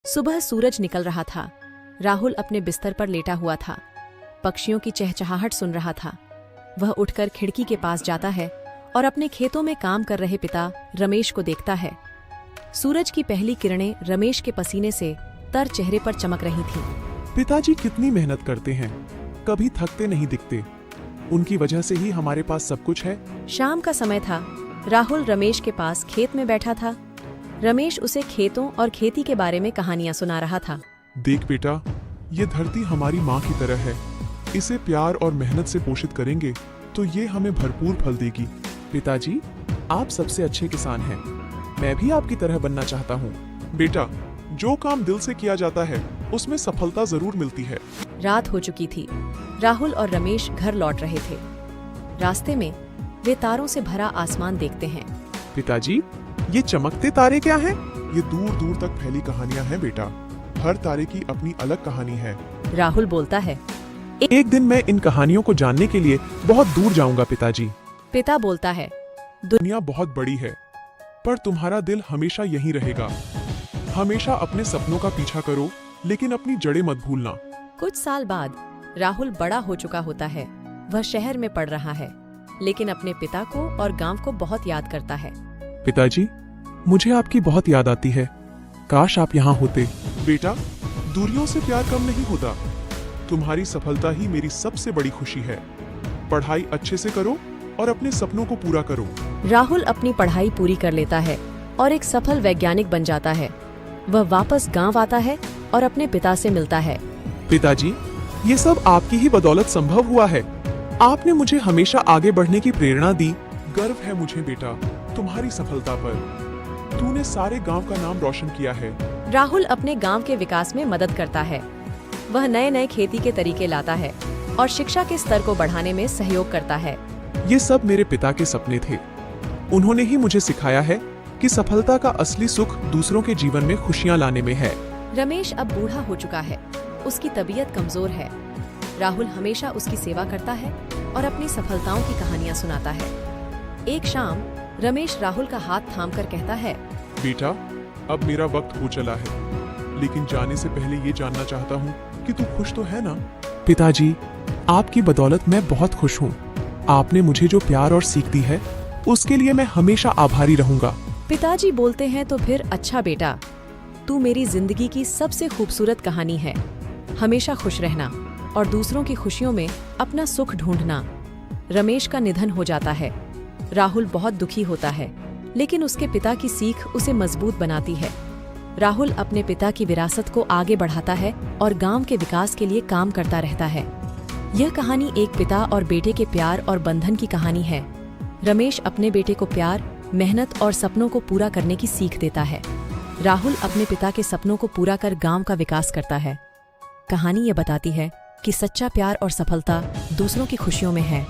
सुबह सूरज निकल रहा था। राहुल अपने बिस्तर पर लेटा हुआ था। पक्षियों की चहचहाहट सुन रहा था। वह उठकर खिड़की के पास जाता है और अपने खेतों में काम कर रहे पिता रमेश को देखता है। सूरज की पहली किरणें रमेश के पसीने से तर चेहरे पर चमक रही थीं। पिताजी कितनी मेहनत करते हैं, कभी थकते नहीं दिखते। उनकी वजह से ही हमारे पास सब कुछ है। शाम का समय था। राहुल रमेश के पास खेत में बैठा था। रमेश उसे खेतों और खेती के बारे में कहानियां सुना रहा था। देख बेटा, ये धरती हमारी माँ की तरह है। इसे प्यार और मेहनत से पोषित करेंगे तो ये हमें भरपूर फल देगी। पिताजी, आप सबसे अच्छे किसान हैं। मैं भी आपकी तरह बनना चाहता हूँ। बेटा, जो काम दिल से किया जाता है उसमें सफलता जरूर मिलती है। रात हो चुकी थी। राहुल और रमेश घर लौट रहे थे। रास्ते में वे तारों से भरा आसमान देखते हैं। पिताजी, ये चमकते तारे क्या हैं? ये दूर दूर तक फैली कहानियां हैं बेटा। हर तारे की अपनी अलग कहानी है। राहुल बोलता है। एक दिन मैं इन कहानियों को जानने के लिए बहुत दूर जाऊंगा पिताजी। पिता बोलता है। दुनिया बहुत बड़ी है, पर तुम्हारा दिल हमेशा यहीं रहेगा। हमेशा अपने सपनों का पीछा करो, लेकिन अपनी जड़ें मत भूलना। कुछ साल बाद राहुल बड़ा हो चुका होता है। वह शहर में पढ़ रहा है, लेकिन अपने पिता को और गांव को बहुत याद करता है। पिताजी, मुझे आपकी बहुत याद आती है। काश आप यहाँ होते। बेटा, दूरियों से प्यार कम नहीं होता। तुम्हारी सफलता ही मेरी सबसे बड़ी खुशी है। पढ़ाई अच्छे से करो और अपने सपनों को पूरा करो। राहुल अपनी पढ़ाई पूरी कर लेता है और एक सफल वैज्ञानिक बन जाता है। वह वापस गांव आता है और अपने पिता से मिलता है। पिताजी, ये सब आपकी ही बदौलत संभव हुआ है। आपने मुझे हमेशा आगे बढ़ने की प्रेरणा दी। गर्व है मुझे बेटा तुम्हारी सफलता पर। तूने सारे गांव का नाम रोशन किया है। राहुल अपने गांव के विकास में मदद करता है। वह नए नए खेती के तरीके लाता है और शिक्षा के स्तर को बढ़ाने में सहयोग करता है। ये सब मेरे पिता के सपने थे। उन्होंने ही मुझे सिखाया है कि सफलता का असली सुख दूसरों के जीवन में खुशियां लाने में है। रमेश अब बूढ़ा हो चुका है। उसकी तबीयत कमजोर है। राहुल हमेशा उसकी सेवा करता है और अपनी सफलताओं की कहानियां सुनाता है। एक शाम रमेश राहुल का हाथ थामकर कहता है। बेटा, अब मेरा वक्त हो चला है, लेकिन जाने से पहले ये जानना चाहता हूँ कि तू खुश तो है ना? पिताजी, आपकी बदौलत मैं बहुत खुश हूँ। आपने मुझे जो प्यार और सीख दी है उसके लिए मैं हमेशा आभारी रहूंगा। पिताजी बोलते हैं, तो फिर अच्छा बेटा, तू मेरी जिंदगी की सबसे खूबसूरत कहानी है। हमेशा खुश रहना और दूसरों की खुशियों में अपना सुख ढूंढना। रमेश का निधन हो जाता है। राहुल बहुत दुखी होता है, लेकिन उसके पिता की सीख उसे मजबूत बनाती है। राहुल अपने पिता की विरासत को आगे बढ़ाता है और गांव के विकास के लिए काम करता रहता है। यह कहानी एक पिता और बेटे के प्यार और बंधन की कहानी है। रमेश अपने बेटे को प्यार, मेहनत और सपनों को पूरा करने की सीख देता है। राहुल अपने पिता के सपनों को पूरा कर गांव का विकास करता है। कहानी ये बताती है कि सच्चा प्यार और सफलता दूसरों की खुशियों में है।